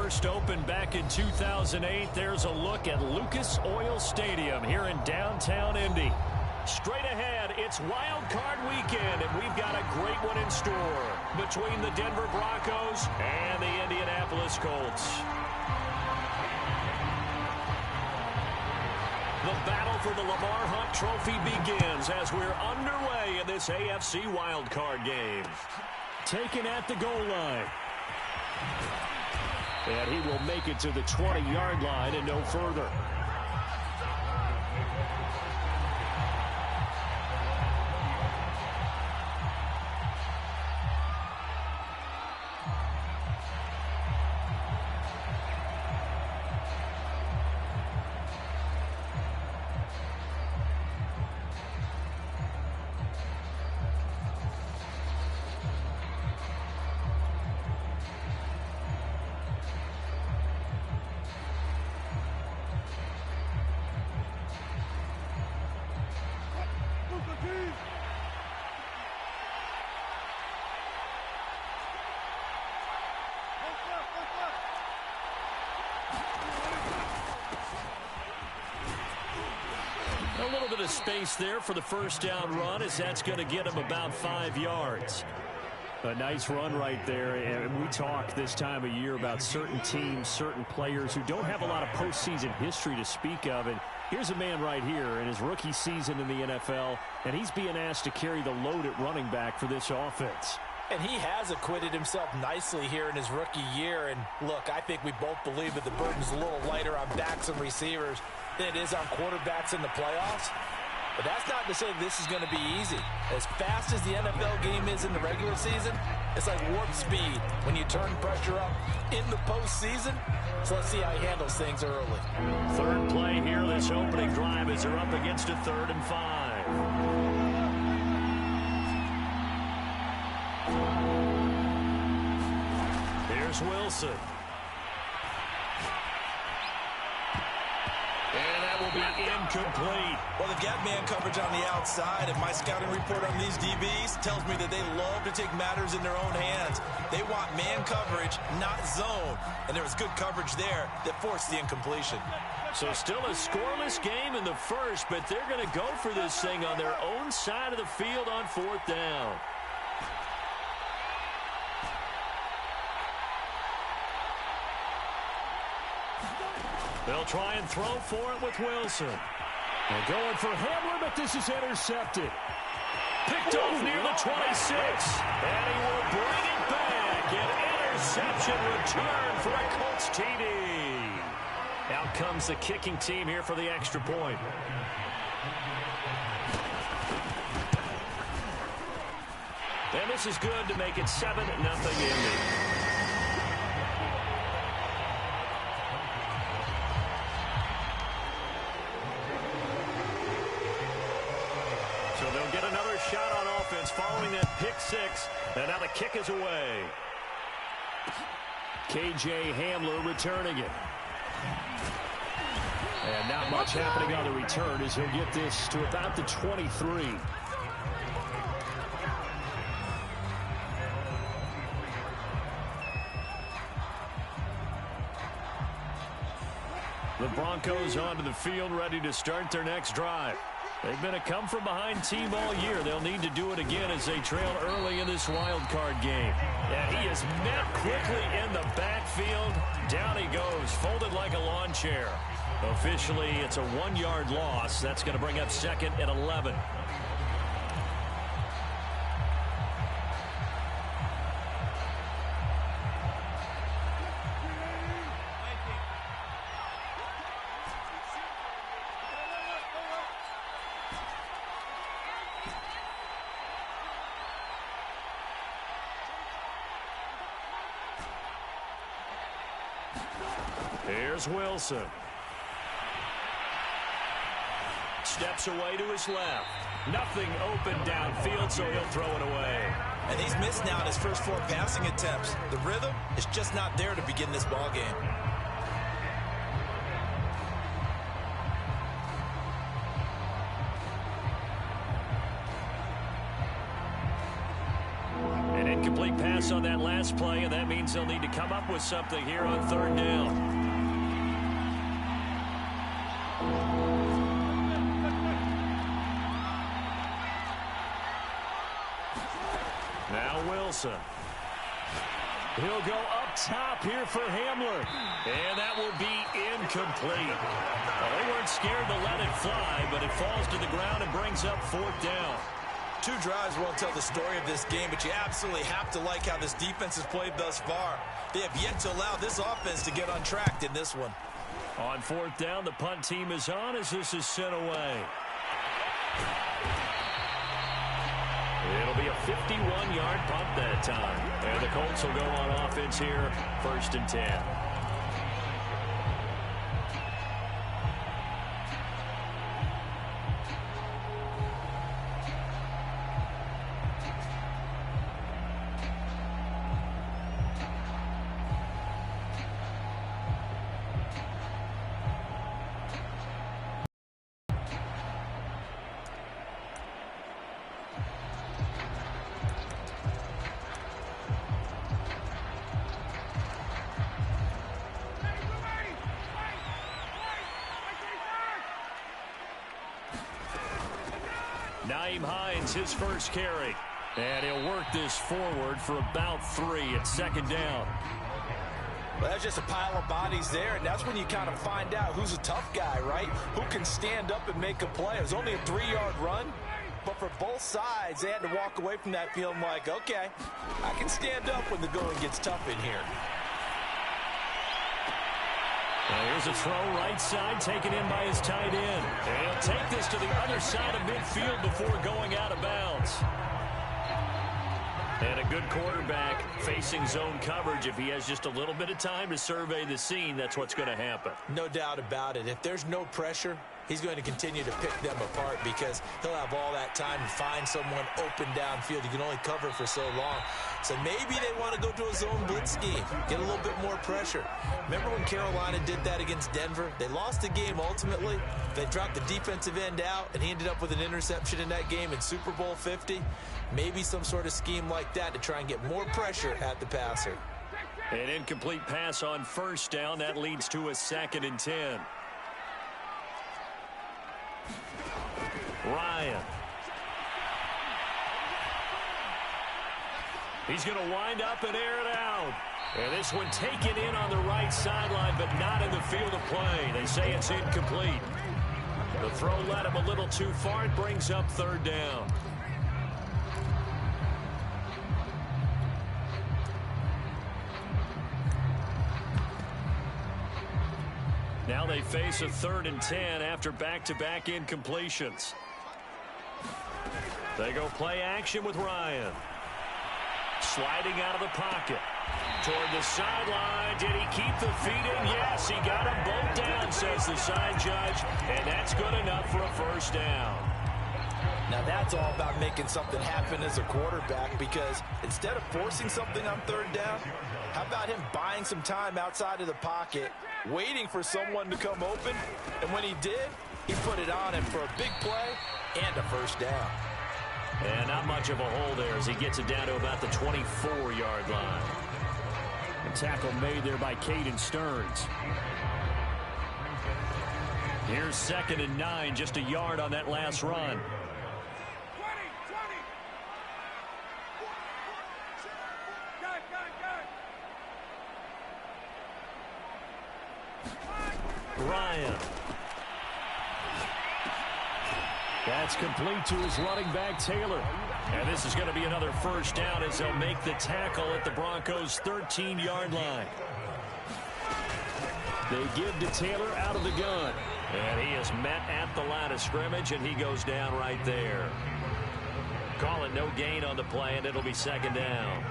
first opened back in 2008. There's a look at Lucas Oil Stadium here in downtown Indy. Straight ahead, it's Wild Card Weekend, and we've got a great one in store between the Denver Broncos and the Indianapolis Colts. The battle for the Lamar Hunt Trophy begins as we're underway in this AFC Wild Card game. Taken at the goal line. And he will make it to the 20-yard line and no further. A little bit of space there for the first down run, as that's going to get him about 5 yards. A nice run right there. And we talk this time of year about certain teams, certain players who don't have a lot of postseason history to speak of. And here's a man right here in his rookie season in the NFL, and he's being asked to carry the load at running back for this offense. And he has acquitted himself nicely here in his rookie year. And look, I think we both believe that the burden's a little lighter on backs and receivers than it is on quarterbacks in the playoffs. But that's not to say this is going to be easy. As fast as the NFL game is in the regular season, it's like warp speed when you turn pressure up in the postseason. So let's see how he handles things early. Third play here, this opening drive, as they're up against a 3rd and 5. Here's Wilson. And that will be incomplete. Well, they've got man coverage on the outside, and my scouting report on these DBs tells me that they love to take matters in their own hands. They want man coverage, not zone. And there was good coverage there that forced the incompletion. So still a scoreless game in the first, but they're going to go for this thing on their own side of the field on 4th down. They'll try and throw for it with Wilson. They're going for Hamler, but this is intercepted. Picked off near the 26. And he will bring it back. An interception return for a Colts TD. Out comes the kicking team here for the extra point. And this is good to make it 7-0 Indy. So they'll get another shot on offense following that pick 6. And now the kick is away. K.J. Hamler returning it. And not much happening on the return as he'll get this to about the 23. The Broncos onto the field, ready to start their next drive. They've been a come-from-behind team all year. They'll need to do it again as they trail early in this wild card game. And he is met quickly in the backfield. Down he goes, folded like a lawn chair. Officially, it's a 1-yard loss. That's going to bring up 2nd and 11. Here's Wilson. Steps away to his left. Nothing open downfield, so he'll throw it away. And he's missed now in his first 4 passing attempts. The rhythm is just not there to begin this ball game. An incomplete pass pass on that last play, and that means they'll need to come up with something here on third down. Now Wilson. He'll go up top here for Hamler. And that will be incomplete. Well, they weren't scared to let it fly, but it falls to the ground and brings up fourth down. 2 drives won't tell the story of this game, but you absolutely have to like how this defense has played thus far. They have yet to allow this offense to get untracked in this one. On fourth down, the punt team is on as this is sent away. It'll be a 51-yard punt that time. And the Colts will go on offense here, 1st and 10. His first carry, and he'll work this forward for about 3 at 2nd down. Well, that's just a pile of bodies there, and that's when you kind of find out who's a tough guy, right? Who can stand up and make a play. It was only a 3-yard run, but for both sides, they had to walk away from that feeling like, okay, I can stand up when the going gets tough in here. Well, here's a throw right side taken in by his tight end. And he'll take this to the other side of midfield before going out of bounds. And a good quarterback facing zone coverage. If he has just a little bit of time to survey the scene, that's what's going to happen. No doubt about it. If there's no pressure, he's going to continue to pick them apart because he'll have all that time to find someone open downfield. You can only cover for so long. So maybe they want to go to a zone blitz scheme, get a little bit more pressure. Remember when Carolina did that against Denver? They lost the game ultimately. They dropped the defensive end out, and he ended up with an interception in that game in Super Bowl 50. Maybe some sort of scheme like that to try and get more pressure at the passer. An incomplete pass on 1st down. That leads to a 2nd and 10. Ryan. He's going to wind up and air it out. And this one taken in on the right sideline, but not in the field of play. They say it's incomplete. The throw led him a little too far. It brings up 3rd down. Now they face a 3rd and 10 after back-to-back incompletions. They go play action with Ryan. Sliding out of the pocket. Toward the sideline. Did he keep the feet in? Yes, he got them both down, says the side judge. And that's good enough for a 1st down. Now that's all about making something happen as a quarterback, because instead of forcing something on 3rd down, how about him buying some time outside of the pocket, waiting for someone to come open, and when he did, he put it on him for a big play and a 1st down. And not much of a hole there as he gets it down to about the 24-yard line. A tackle made there by Caden Stearns. Here's 2nd and 9, just a yard on that last run. Ryan. That's complete to his running back, Taylor. And this is going to be another 1st down as they'll make the tackle at the Broncos' 13-yard line. They give to Taylor out of the gun. And he is met at the line of scrimmage, and he goes down right there. Call it no gain on the play, and it'll be 2nd down.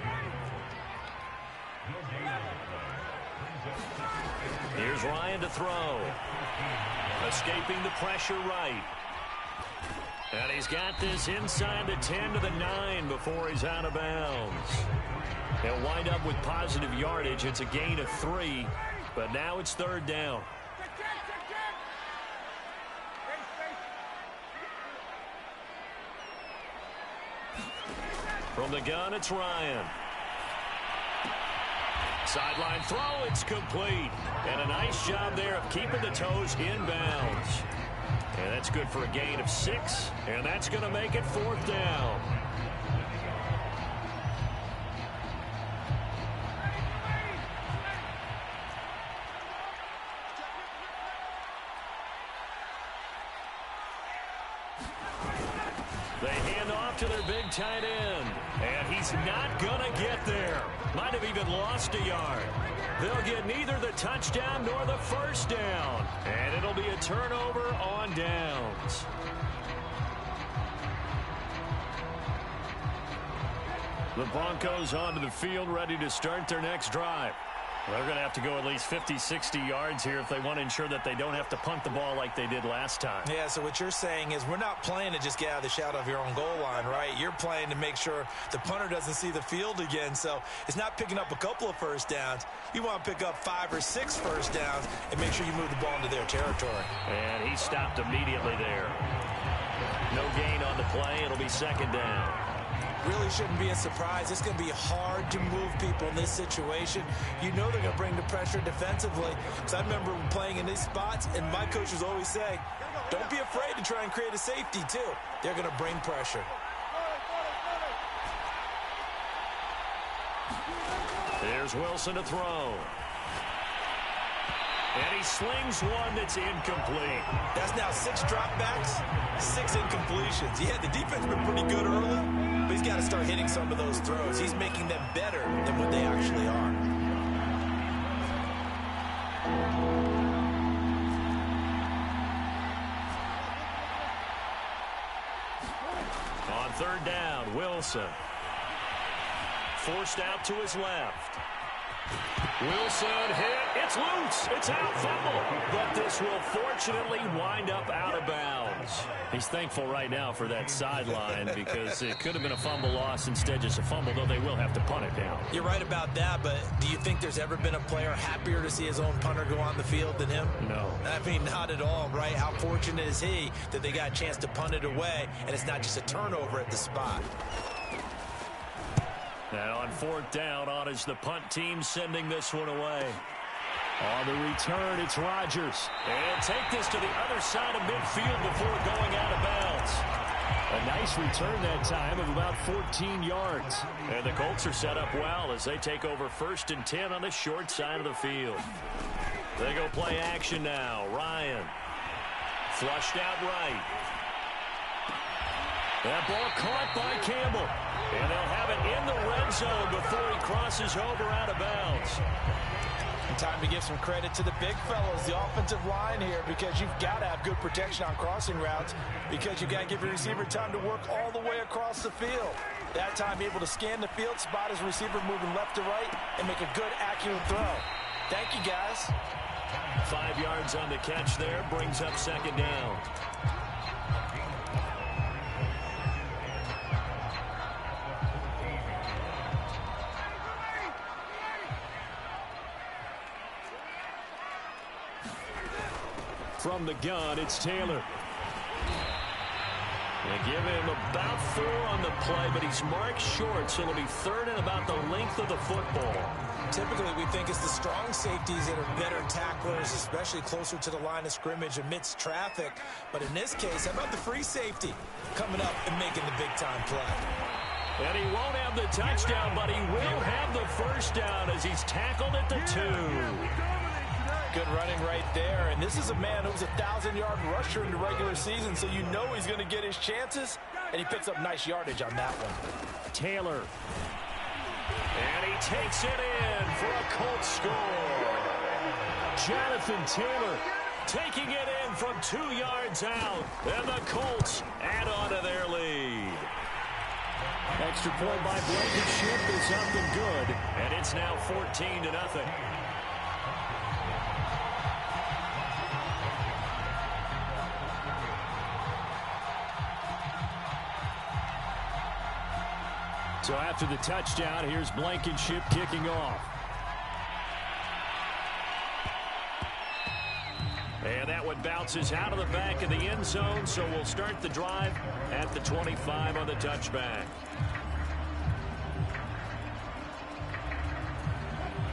Here's Ryan to throw. Escaping the pressure right. And he's got this inside the 10 to the 9 before he's out of bounds. He'll wind up with positive yardage. It's a gain of 3, but now it's 3rd down. From the gun, it's Ryan. Sideline throw, it's complete. And a nice job there of keeping the toes inbounds. And that's good for a gain of 6, and that's going to make it 4th down. They hand off to their big tight end, and he's not going to get there. Might have even lost a yard. They'll get neither the touchdown nor the first down, and it'll be a turnover on downs. The Broncos onto the field, ready to start their next drive. They're going to have to go at least 50, 60 yards here if they want to ensure that they don't have to punt the ball like they did last time. Yeah, so what you're saying is we're not playing to just get out of the shadow of your own goal line, right? You're playing to make sure the punter doesn't see the field again. So it's not picking up a couple of first downs. You want to pick up 5 or 6 first downs and make sure you move the ball into their territory. And he stopped immediately there. No gain on the play. It'll be 2nd down. Really shouldn't be a surprise. It's going to be hard to move people in this situation. You know they're going to bring the pressure defensively. Because I remember playing in these spots, and my coaches always say, don't be afraid to try and create a safety, too. They're going to bring pressure. There's Wilson to throw. And he slings one that's incomplete. That's now 6 dropbacks, 6 incompletions. Yeah, the defense has been pretty good early, but he's got to start hitting some of those throws. He's making them better than what they actually are. On 3rd down, Wilson. Forced out to his left. Wilson hit. It's loose. It's out. Fumble. But this will fortunately wind up out of bounds. He's thankful right now for that sideline because it could have been a fumble loss, instead just a fumble, though they will have to punt it down. You're right about that, but do you think there's ever been a player happier to see his own punter go on the field than him? No. I mean, not at all, right? How fortunate is he that they got a chance to punt it away, and it's not just a turnover at the spot. And on 4th down, on is the punt team sending this one away. On the return, it's Rodgers. And take this to the other side of midfield before going out of bounds. A nice return that time of about 14 yards. And the Colts are set up well as they take over 1st and 10 on the short side of the field. They go play action now. Ryan. Flushed out right. That ball caught by Campbell. And they'll have it in the red zone before he crosses over out of bounds. And time to give some credit to the big fellows, the offensive line here, because you've got to have good protection on crossing routes, because you've got to give your receiver time to work all the way across the field. That time able to scan the field, spot his receiver moving left to right, and make a good, accurate throw. Thank you, guys. 5 yards on the catch there, brings up 2nd down. From the gun, it's Taylor. They give him about 4 on the play, but he's marked short, so it'll be 3rd and about the length of the football. Typically, we think it's the strong safeties that are better tacklers, especially closer to the line of scrimmage amidst traffic. But in this case, how about the free safety coming up and making the big-time play? And he won't have the touchdown, but he will have the first down as he's tackled at the 2. Good running right there, and this is a man who's a 1,000-yard rusher in the regular season, so you know he's going to get his chances, and he picks up nice yardage on that one. Taylor. And he takes it in for a Colts score. Jonathan Taylor taking it in from 2 yards out, and the Colts add on to their lead. Extra point by Blankenship is up and good, and it's now 14-0. So after the touchdown, here's Blankenship kicking off. And that one bounces out of the back of the end zone, so we'll start the drive at the 25 on the touchback.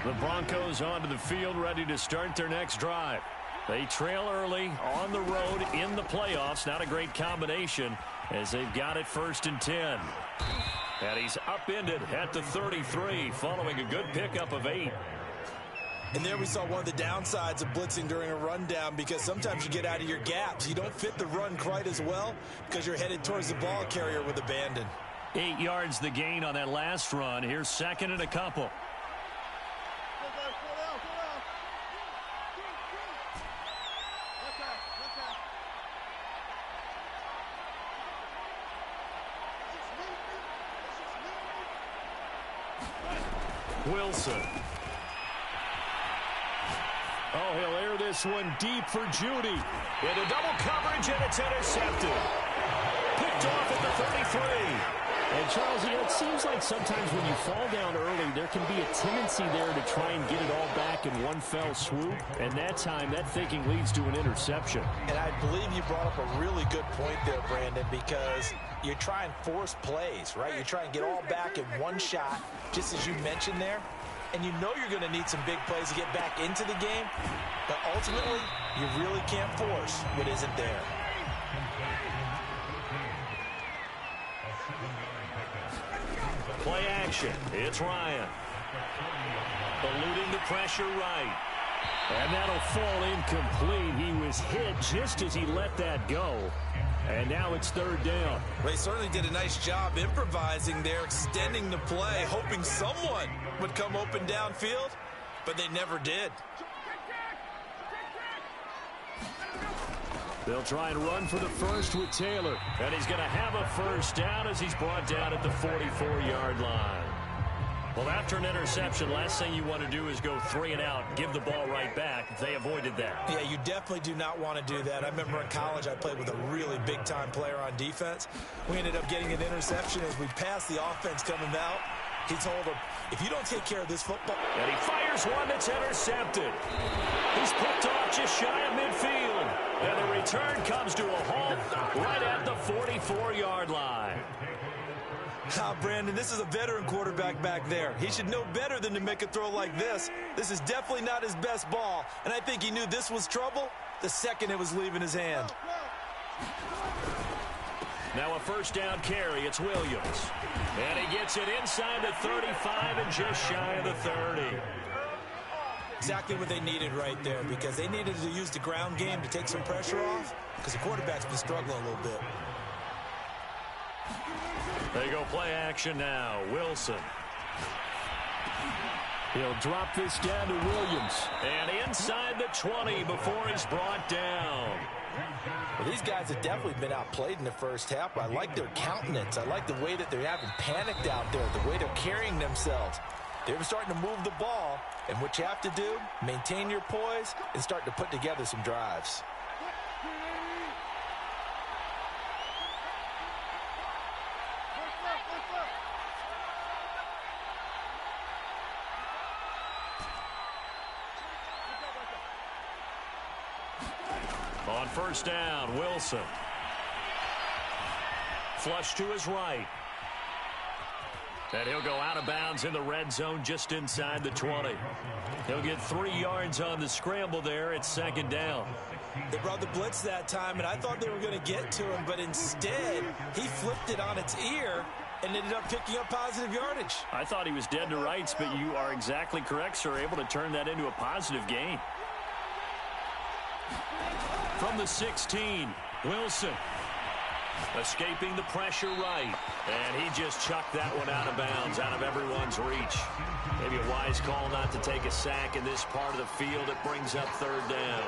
The Broncos onto the field, ready to start their next drive. They trail early on the road in the playoffs. Not a great combination as they've got it 1st and 10. And he's upended at the 33 following a good pickup of 8. And there we saw one of the downsides of blitzing during a rundown, because sometimes you get out of your gaps. You don't fit the run quite as well because you're headed towards the ball carrier with abandon. 8 yards the gain on that last run. Here's 2nd and a couple. Wilson. Oh, he'll air this one deep for Judy. Into double coverage, and it's intercepted. Picked off at the 33. And, Charles, it seems like sometimes when you fall down early, there can be a tendency there to try and get it all back in one fell swoop. And that time, that thinking leads to an interception. And I believe you brought up a really good point there, Brandon, because you try and force plays, right? You try and get all back in one shot, just as you mentioned there. And you know you're going to need some big plays to get back into the game. But ultimately, you really can't force what isn't there. Play action. It's Ryan. Eluding the pressure right. And that'll fall incomplete. He was hit just as he let that go. And now it's 3rd down. They certainly did a nice job improvising there, extending the play, hoping someone would come open downfield, but they never did. They'll try and run for the first with Taylor. And he's going to have a 1st down as he's brought down at the 44-yard line. Well, after an interception, last thing you want to do is go 3 and out, give the ball right back. They avoided that. Yeah, you definitely do not want to do that. I remember in college I played with a really big-time player on defense. We ended up getting an interception as we passed the offense coming out. He told him, if you don't take care of this football... And he fires one that's intercepted. He's picked off just shy of midfield. And the return comes to a halt right at the 44-yard line. Brandon, this is a veteran quarterback back there. He should know better than to make a throw like this. This is definitely not his best ball, and I think he knew this was trouble the second it was leaving his hand. Now a 1st down carry. It's Williams. And he gets it inside the 35 and just shy of the 30. Exactly what they needed right there, because they needed to use the ground game to take some pressure off, because the quarterback's been struggling a little bit. They go play action now. Wilson. He'll drop this down to Williams. And inside the 20 before he's brought down. Well, these guys have definitely been outplayed in the first half. I like their countenance. I like the way that they're having panicked out there, the way they're carrying themselves. They're starting to move the ball, and what you have to do, maintain your poise and start to put together some drives. On 1st down, Wilson. Flush to his right. And he'll go out of bounds in the red zone just inside the 20. He'll get 3 yards on the scramble there at 2nd down. They brought the blitz that time, and I thought they were going to get to him, but instead he flipped it on its ear and ended up picking up positive yardage. I thought he was dead to rights, but you are exactly correct, sir. Able to turn that into a positive gain. From the 16, Wilson. Escaping the pressure right. And he just chucked that one out of bounds, out of everyone's reach. Maybe a wise call not to take a sack in this part of the field. It brings up 3rd down.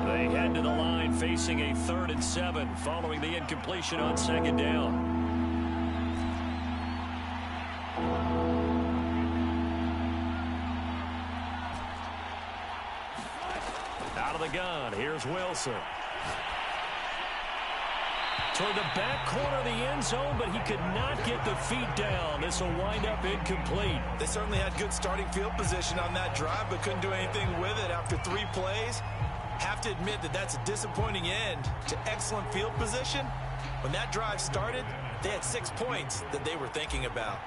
They head to the line facing a 3rd and 7 following the incompletion on 2nd down. Out of the gun, here's Wilson. Toward the back corner of the end zone, but he could not get the feet down. This will wind up incomplete. They certainly had good starting field position on that drive, but couldn't do anything with it after 3 plays. Have to admit that that's a disappointing end to excellent field position. When that drive started, they had 6 points that they were thinking about.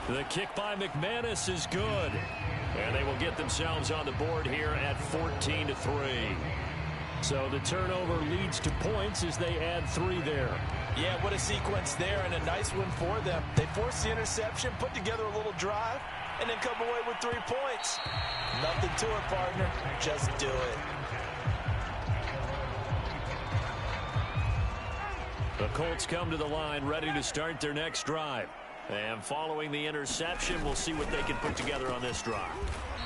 The kick by McManus is good. And they will get themselves on the board here at 14-3. So the turnover leads to points as they add 3 there. Yeah, what a sequence there, and a nice win for them. They forced the interception, put together a little drive, and then come away with 3 points. Nothing to it, partner. Just do it. The Colts come to the line ready to start their next drive. And following the interception, we'll see what they can put together on this drive.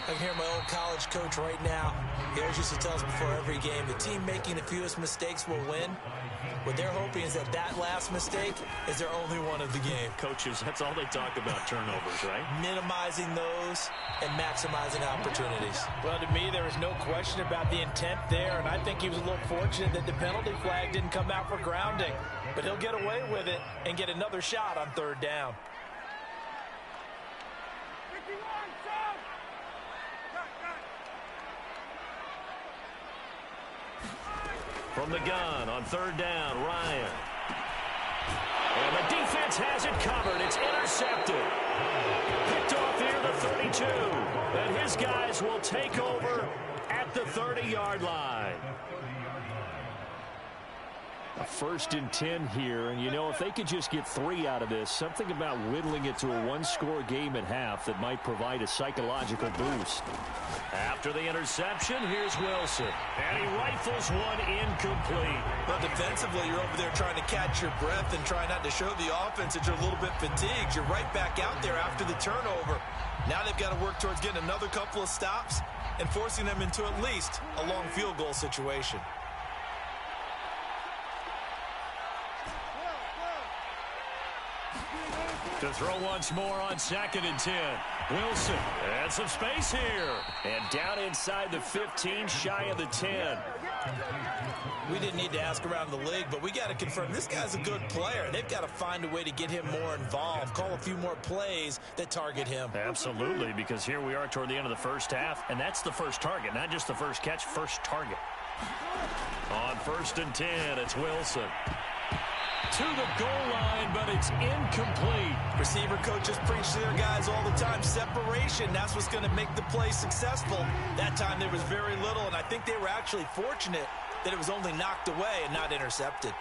I can hear my old college coach right now. He always used to tell us before every game, the team making the fewest mistakes will win. What they're hoping is that that last mistake is their only one of the game. Coaches, that's all they talk about, turnovers, right? Minimizing those and maximizing opportunities. Well, to me, there was no question about the intent there, and I think he was a little fortunate that the penalty flag didn't come out for grounding. But he'll get away with it and get another shot on 3rd down. From the gun on 3rd down, Ryan. And the defense has it covered. It's intercepted. Picked off here the 32. And his guys will take over at the 30-yard line. A 1st and 10 here, and you know, if they could just get 3 out of this, something about whittling it to a 1-score game at half that might provide a psychological boost. After the interception, here's Wilson, and he rifles one incomplete. But defensively, you're over there trying to catch your breath and try not to show the offense that you're a little bit fatigued. You're right back out there after the turnover. Now they've got to work towards getting another couple of stops and forcing them into at least a long field goal situation. To throw once more on 2nd and 10. Wilson, and some space here. And down inside the 15, shy of the 10. We didn't need to ask around the league, but we got to confirm this guy's a good player. They've got to find a way to get him more involved, call a few more plays that target him. Absolutely, because here we are toward the end of the first half, and that's the first target, not just the first catch, first target. On 1st and 10, it's Wilson. To the goal line, but it's incomplete. Receiver coaches preach to their guys all the time. Separation, that's what's going to make the play successful. That time there was very little, and I think they were actually fortunate that it was only knocked away and not intercepted.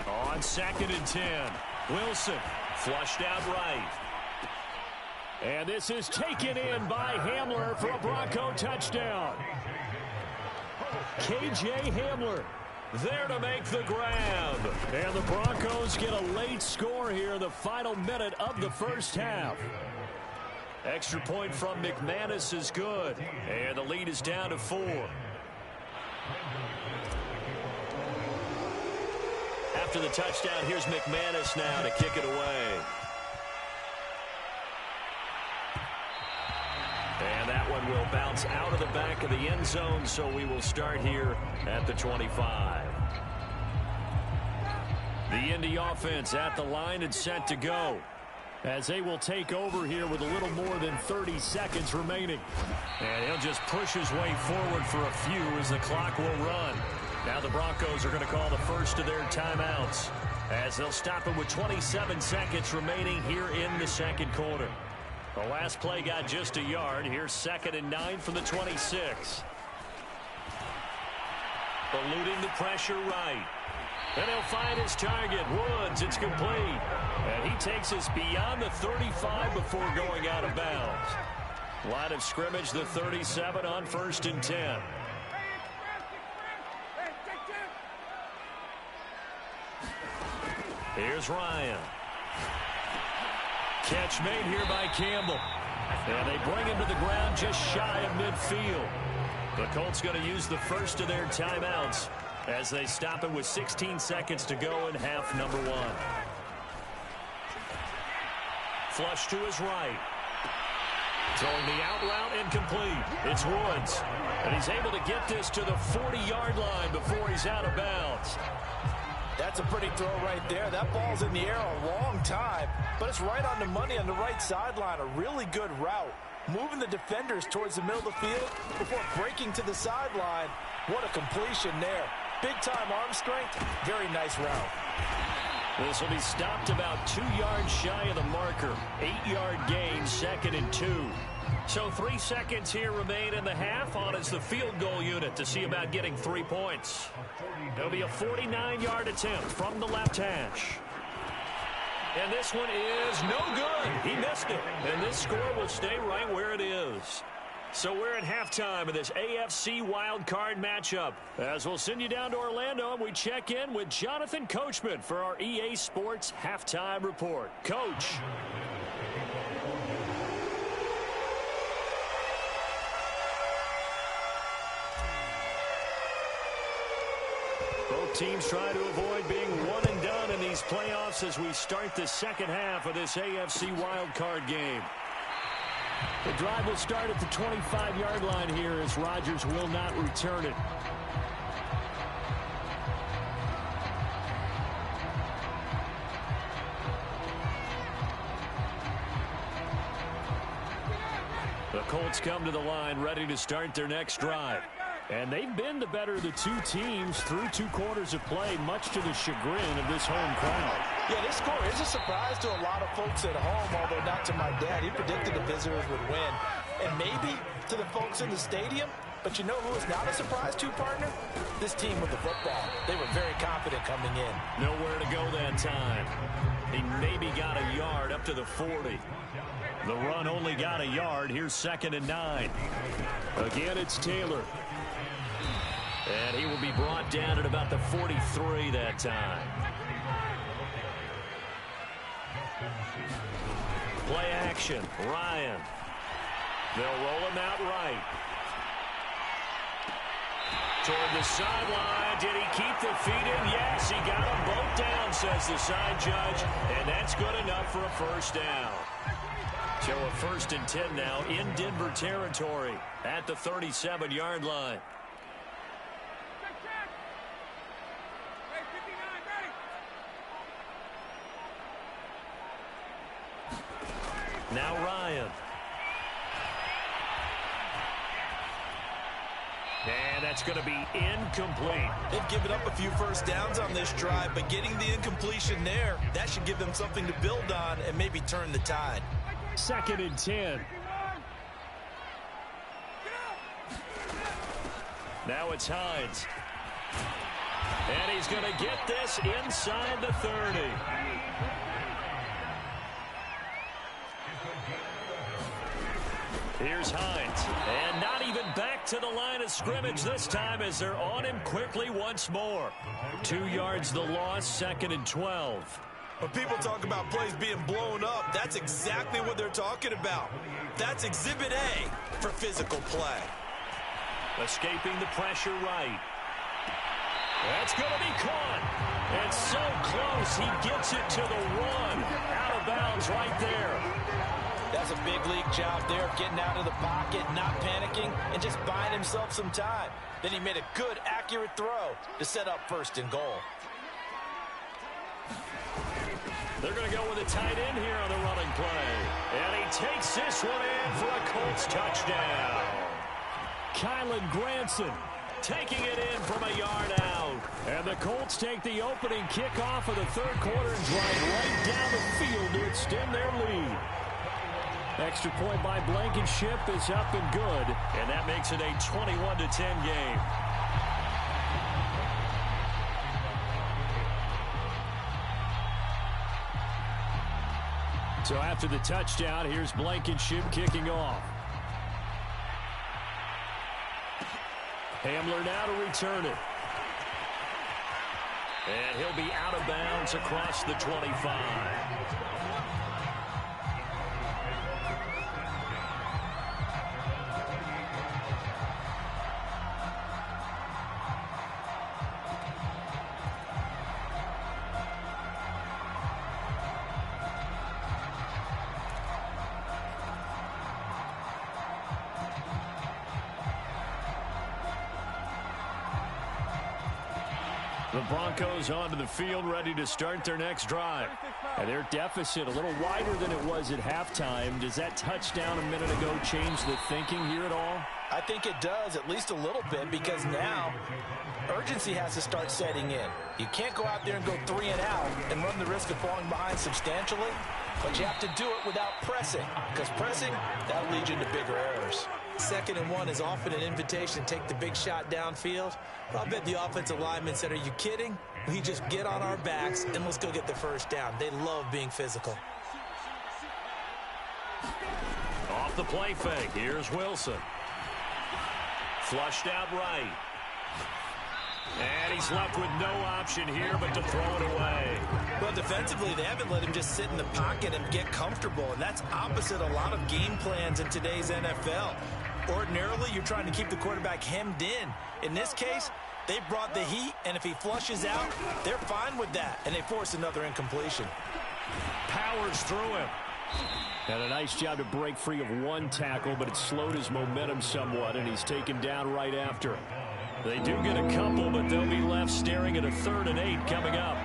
On 2nd and 10, Wilson flushed out right. And this is taken in by Hamler for a Bronco touchdown. K.J. Hamler there to make the grab. And the Broncos get a late score here in the final minute of the first half. Extra point from McManus is good. And the lead is down to 4. After the touchdown, here's McManus now to kick it away. And that one will bounce out of the back of the end zone, so we will start here at the 25. The Indy offense at the line and set to go, as they will take over here with a little more than 30 seconds remaining. And he'll just push his way forward for a few as the clock will run. Now the Broncos are going to call the first of their timeouts, as they'll stop it with 27 seconds remaining here in the second quarter. The last play got just a yard. Here's 2nd and 9 from the 26. Eluding the pressure right. And he'll find his target. Woods, it's complete. And he takes us beyond the 35 before going out of bounds. Line of scrimmage, the 37 on 1st and 10. Here's Ryan. Catch made here by Campbell. And they bring him to the ground just shy of midfield. The Colts going to use the first of their timeouts as they stop it with 16 seconds to go in half number 1. Flush to his right. Throwing the out route incomplete. It's Woods. And he's able to get this to the 40-yard line before he's out of bounds. That's a pretty throw right there. That ball's in the air a long time, but it's right on the money on the right sideline. A really good route. Moving the defenders towards the middle of the field before breaking to the sideline. What a completion there. Big-time arm strength. Very nice route. This will be stopped about 2 yards shy of the marker. 8-yard gain, 2nd and 2. So 3 seconds here remain in the half. On is the field goal unit to see about getting 3 points. It'll be a 49-yard attempt from the left hash. And this one is no good. He missed it. And this score will stay right where it is. So we're at halftime of this AFC wildcard matchup. As we'll send you down to Orlando, and we check in with Jonathan Coachman for our EA Sports Halftime Report. Coach. Both teams try to avoid being one and done in these playoffs as we start the second half of this AFC wildcard game. The drive will start at the 25-yard line here as Rodgers will not return it. The Colts come to the line ready to start their next drive. And they've been the better of the two teams through 2 quarters of play, much to the chagrin of this home crowd. Yeah, this score is a surprise to a lot of folks at home, although not to my dad. He predicted the visitors would win. And maybe to the folks in the stadium. But you know who is not a surprise to, partner? This team with the football. They were very confident coming in. Nowhere to go that time. He maybe got a yard up to the 40. The run only got a yard. Here's 2nd and 9. Again, it's Taylor. And he will be brought down at about the 43 that time. Play action. Ryan. They'll roll him out right. Toward the sideline. Did he keep the feet in? Yes, he got them both down, says the side judge. And that's good enough for a first down. So a 1st and 10 now in Denver territory at the 37-yard line. Now Ryan. And that's going to be incomplete. They've given up a few first downs on this drive, but getting the incompletion there, that should give them something to build on and maybe turn the tide. 2nd and 10. Now it's Hines. And he's going to get this inside the 30. Here's Hines. And not even back to the line of scrimmage this time as they're on him quickly once more. 2 yards the loss, 2nd and 12. When people talk about plays being blown up, that's exactly what they're talking about. That's Exhibit A for physical play. Escaping the pressure right. That's going to be caught. And so close, he gets it to the 1. Out of bounds right there. That's a big league job there of getting out of the pocket, not panicking, and just buying himself some time. Then he made a good, accurate throw to set up 1st and goal. They're going to go with a tight end here on the running play. And he takes this one in for a Colts touchdown. Kylan Granson taking it in from a yard out. And the Colts take the opening kickoff of the 3rd quarter and drive right down the field to extend their lead. Extra point by Blankenship is up and good. And that makes it a 21-10 game. So after the touchdown, here's Blankenship kicking off. Hamler now to return it. And he'll be out of bounds across the 25. The Broncos onto the field, ready to start their next drive. And their deficit a little wider than it was at halftime. Does that touchdown a minute ago change the thinking here at all? I think it does, at least a little bit, because now urgency has to start setting in. You can't go out there and go 3 and out and run the risk of falling behind substantially, but you have to do it without pressing, because pressing, that'll lead you into bigger errors. 2nd and 1 is often an invitation to take the big shot downfield. But I'll bet the offensive linemen said, are you kidding? We just get on our backs and let's go get the first down. They love being physical. Off the play fake, here's Wilson. Flushed out right. And he's left with no option here but to throw it away. Well, defensively, they haven't let him just sit in the pocket and get comfortable, and that's opposite a lot of game plans in today's NFL. Ordinarily, you're trying to keep the quarterback hemmed in. In this case, they brought the heat, and if he flushes out, they're fine with that, and they force another incompletion. Powers through him. And a nice job to break free of one tackle, but it slowed his momentum somewhat, and he's taken down right after. They do get a couple, but they'll be left staring at a 3rd and 8 coming up.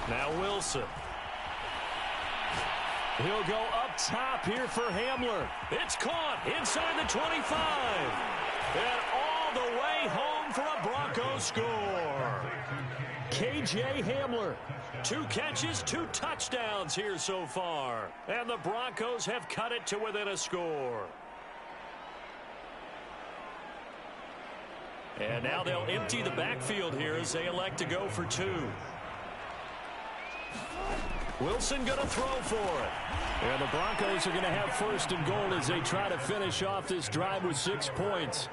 Now Wilson. He'll go up top here for Hamler. It's caught inside the 25. And all the way home for a Broncos score. K.J. Hamler. 2 catches, 2 touchdowns here so far. And the Broncos have cut it to within a score. And now they'll empty the backfield here as they elect to go for 2. Wilson going to throw for it. And the Broncos are going to have 1st and goal as they try to finish off this drive with 6 points.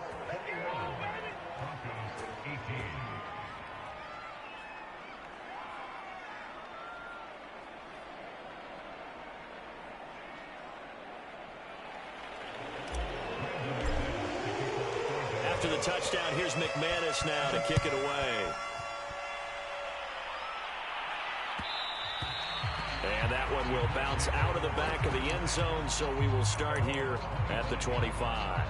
After the touchdown, here's McManus now to kick it away. And that one will bounce out of the back of the end zone, so we will start here at the 25.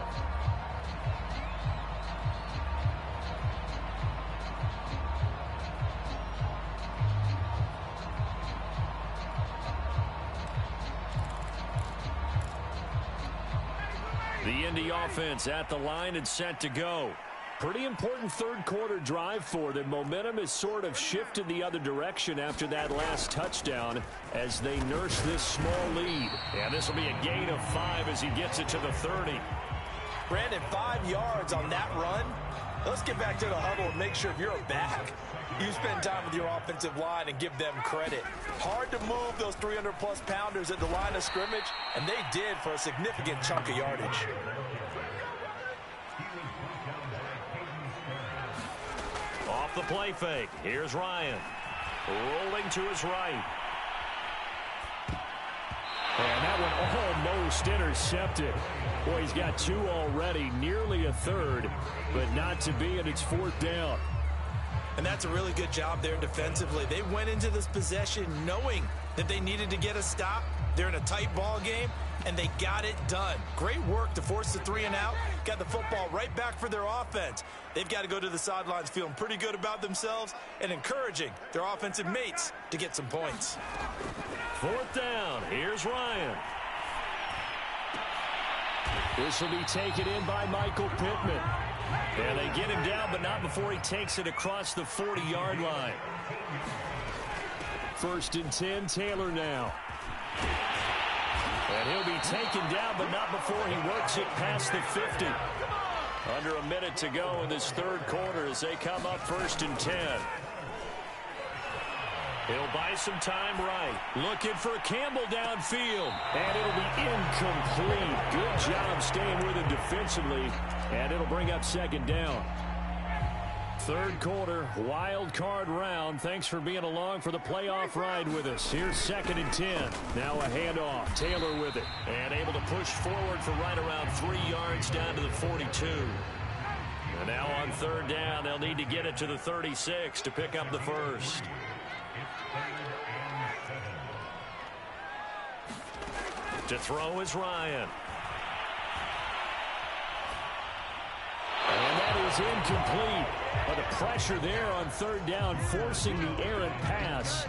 The Indy offense at the line and set to go. Pretty important 3rd quarter drive for them. Momentum has sort of shifted the other direction after that last touchdown as they nurse this small lead. And this will be a gain of 5 as he gets it to the 30. Brandon, 5 yards on that run. Let's get back to the huddle and make sure if you're a back, you spend time with your offensive line and give them credit. Hard to move those 300-plus pounders at the line of scrimmage, and they did for a significant chunk of yardage. Off the play fake. Here's Ryan. Rolling to his right. And that one almost intercepted. Boy, he's got 2 already, nearly a 3rd, but not to be, and it's 4th down. And that's a really good job there defensively. They went into this possession knowing that they needed to get a stop. They're in a tight ball game, and they got it done. Great work to force the 3 and out. Got the football right back for their offense. They've got to go to the sidelines feeling pretty good about themselves and encouraging their offensive mates to get some points. 4th down. Here's Ryan. This will be taken in by Michael Pittman. And they get him down, but not before he takes it across the 40-yard line. 1st and 10, Taylor now. And he'll be taken down, but not before he works it past the 50. Under a minute to go in this 3rd quarter as they come up 1st and 10. He'll buy some time right. Looking for Campbell downfield. And it'll be incomplete. Good job staying with him defensively. And it'll bring up 2nd down. 3rd quarter, wild card round. Thanks for being along for the playoff ride with us. Here's 2nd and 10. Now a handoff. Taylor with it. And able to push forward for right around 3 yards down to the 42. And now on 3rd down, they'll need to get it to the 36 to pick up the 1st. To throw is Ryan. And that is incomplete. But the pressure there on third down, forcing the errant pass.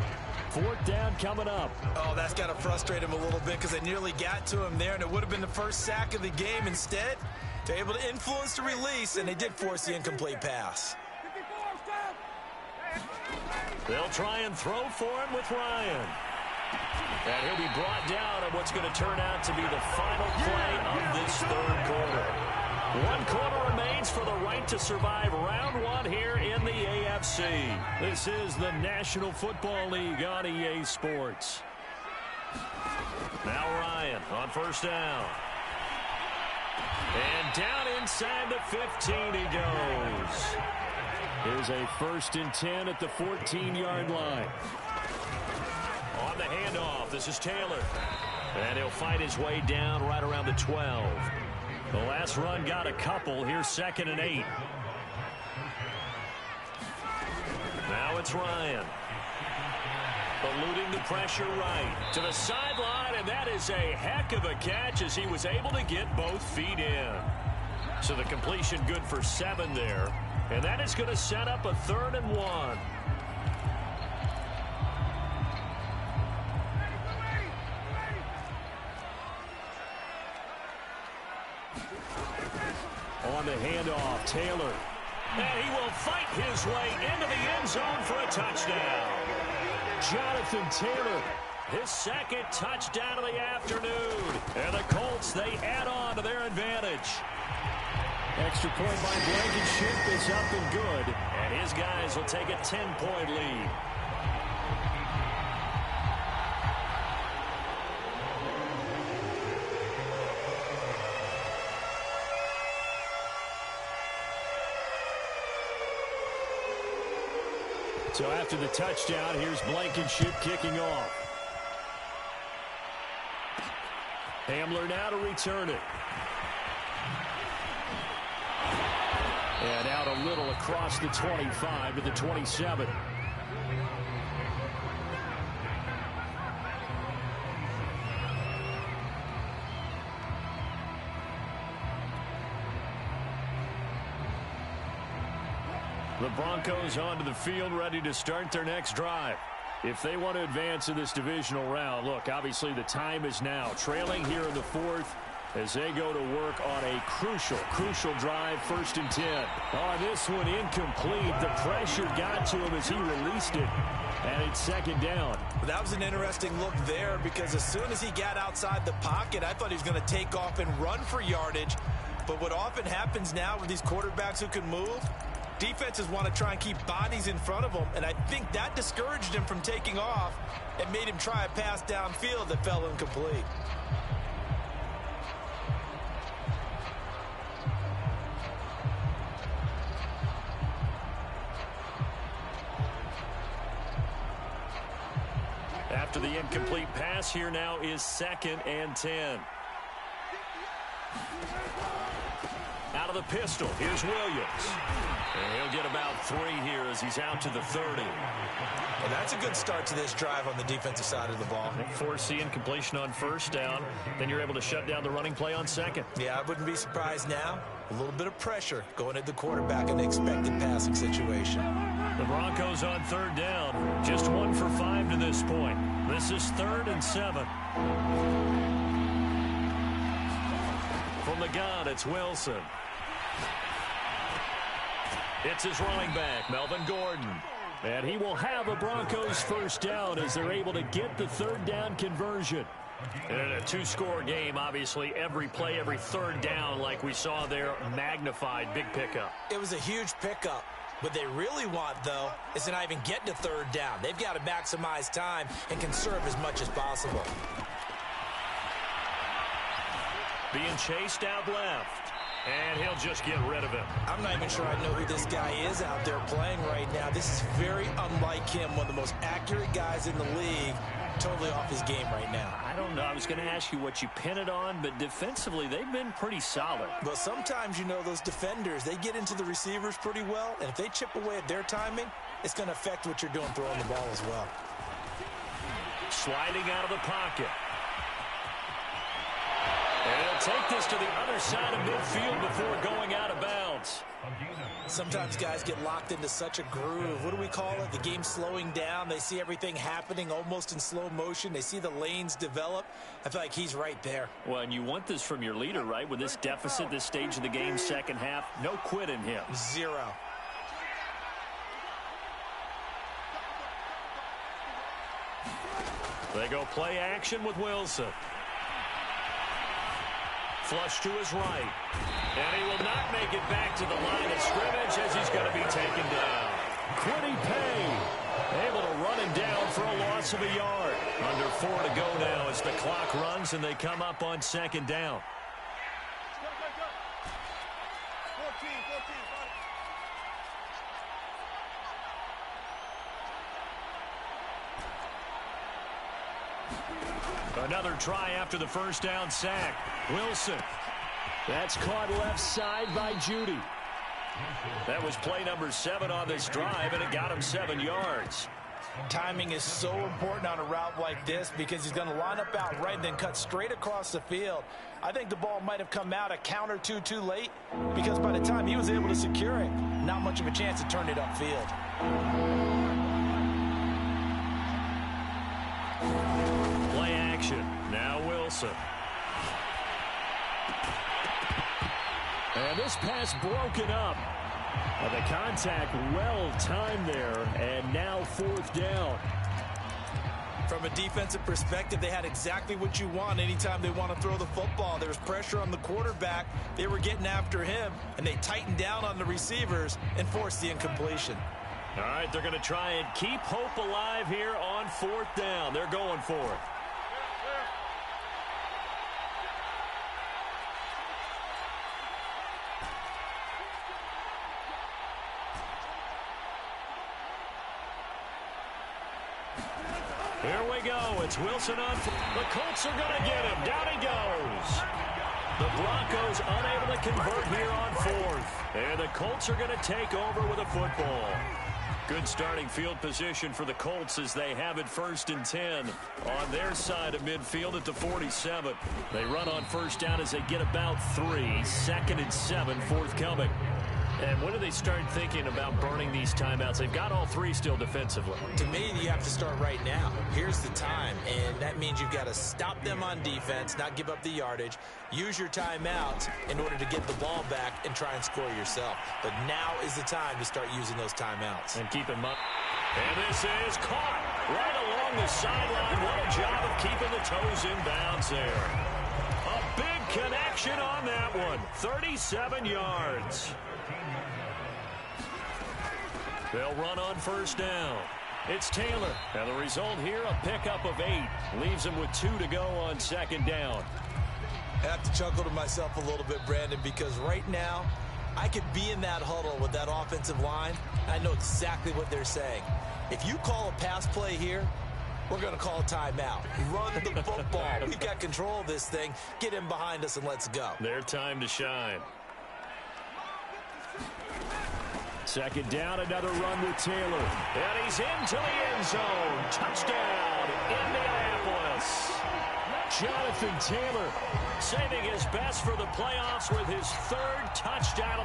Fourth down coming up. Oh, that's got to frustrate him a little bit because they nearly got to him there, and it would have been the first sack of the game. Instead, they're able to influence the release, and they did force the incomplete pass. They'll try and throw for him with Ryan. And he'll be brought down on what's going to turn out to be the final play of this third quarter. 1 quarter remains for the right to survive round 1 here in the AFC. This is the National Football League on EA Sports. Now Ryan on first down. And down inside the 15 he goes. Here's a 1st and 10 at the 14-yard line. On the handoff, this is Taylor. And he'll fight his way down right around the 12. The last run got a couple. Here's 2nd and 8. Now it's Ryan. Eluding the pressure right to the sideline, and that is a heck of a catch as he was able to get both feet in. So the completion good for 7 there. And that is going to set up a 3rd and 1. On the handoff, Taylor. And he will fight his way into the end zone for a touchdown. Jonathan Taylor, his 2nd touchdown of the afternoon. And the Colts, they add on to their advantage. Extra point by Blankenship is up and good. And his guys will take a 10-point lead. So after the touchdown, here's Blankenship kicking off. Hamler now to return it. And out a little across the 25 to the 27. The Broncos onto the field, ready to start their next drive. If they want to advance in this divisional round, look, obviously the time is now. Trailing here in the 4th as they go to work on a crucial drive, 1st and 10. Oh, this one incomplete. The pressure got to him as he released it. And it's 2nd down. That was an interesting look there because as soon as he got outside the pocket, I thought he was going to take off and run for yardage. But what often happens now with these quarterbacks who can move, defenses want to try and keep bodies in front of them, and I think that discouraged him from taking off and made him try a pass downfield that fell incomplete. After the incomplete pass, here now is 2nd and 10. Out of the pistol, here's Williams. And he'll get about 3 here as he's out to the 30. And that's a good start to this drive on the defensive side of the ball. Force the incompletion on 1st down. Then you're able to shut down the running play on 2nd. Yeah, I wouldn't be surprised now. A little bit of pressure going at the quarterback in the expected passing situation. The Broncos on 3rd down. Just 1 for 5 to this point. This is 3rd and 7. From the gun, it's Wilson. It's his running back, Melvin Gordon. And he will have a Broncos 1st down as they're able to get the 3rd down conversion. And in a 2-score game, obviously, every play, every 3rd down, like we saw there, magnified, big pickup. It was a huge pickup. What they really want, though, is to not even get to 3rd down. They've got to maximize time and conserve as much as possible. Being chased out left. And he'll just get rid of him. I'm not even sure I know who this guy is out there playing right now. This is very unlike him, one of the most accurate guys in the league. Totally off his game right now. I don't know. I was going to ask you what you pin it on, but defensively, they've been pretty solid. Well, sometimes, you know, those defenders, they get into the receivers pretty well, and if they chip away at their timing, it's going to affect what you're doing throwing the ball as well. Sliding out of the pocket. They'll take this to the other side of midfield before going out of bounds. Sometimes guys get locked into such a groove. What do we call it? The game slowing down. They see everything happening almost in slow motion. They see the lanes develop. I feel like he's right there. Well, and you want this from your leader, right? With this deficit, this stage of the game, second half, no quit in him. Zero. They go play action with Wilson. Flush to his right. And he will not make it back to the line of scrimmage as he's going to be taken down. Quiddy Pay able to run him down for a loss of a yard. Under 4 to go now as the clock runs and they come up on second down. Another try after the first down sack. Wilson. That's caught left side by Judy. That was play number 7 on this drive, and it got him 7 yards. Timing is so important on a route like this because he's going to line up out right and then cut straight across the field. I think the ball might have come out a count or two too late because by the time he was able to secure it, not much of a chance to turn it upfield. Play action. Now Wilson. And this pass broken up. The contact well timed there, and now 4th down. From a defensive perspective, they had exactly what you want anytime they want to throw the football. There was pressure on the quarterback. They were getting after him, and they tightened down on the receivers and forced the incompletion. All right, they're going to try and keep hope alive here on 4th down. They're going for it. Here we go. It's Wilson on. The Colts are going to get him. Down he goes. The Broncos unable to convert here on 4th. And the Colts are going to take over with a football. Good starting field position for the Colts as they have it 1st and 10 on their side of midfield at the 47. They run on first down as they get about 3. 2nd and 7 forthcoming. And when do they start thinking about burning these timeouts? They've got all 3 still defensively. To me, you have to start right now. Here's the time, and that means you've got to stop them on defense, not give up the yardage, use your timeouts in order to get the ball back and try and score yourself. But now is the time to start using those timeouts. And keep in mind, and this is caught right along the sideline. What a job of keeping the toes in bounds there. A big connection on that one. 37 yards. They'll run on first down. It's Taylor. And the result here, a pickup of 8. Leaves him with 2 to go on second down. I have to chuckle to myself a little bit, Brandon, because right now I could be in that huddle with that offensive line. I know exactly what they're saying. If you call a pass play here, we're going to call a timeout. Run the football. We've got control of this thing. Get him behind us and let's go. Their time to shine. Second down, another run with Taylor. And he's into the end zone. Touchdown, Indianapolis. Jonathan Taylor saving his best for the playoffs with his 3rd touchdown.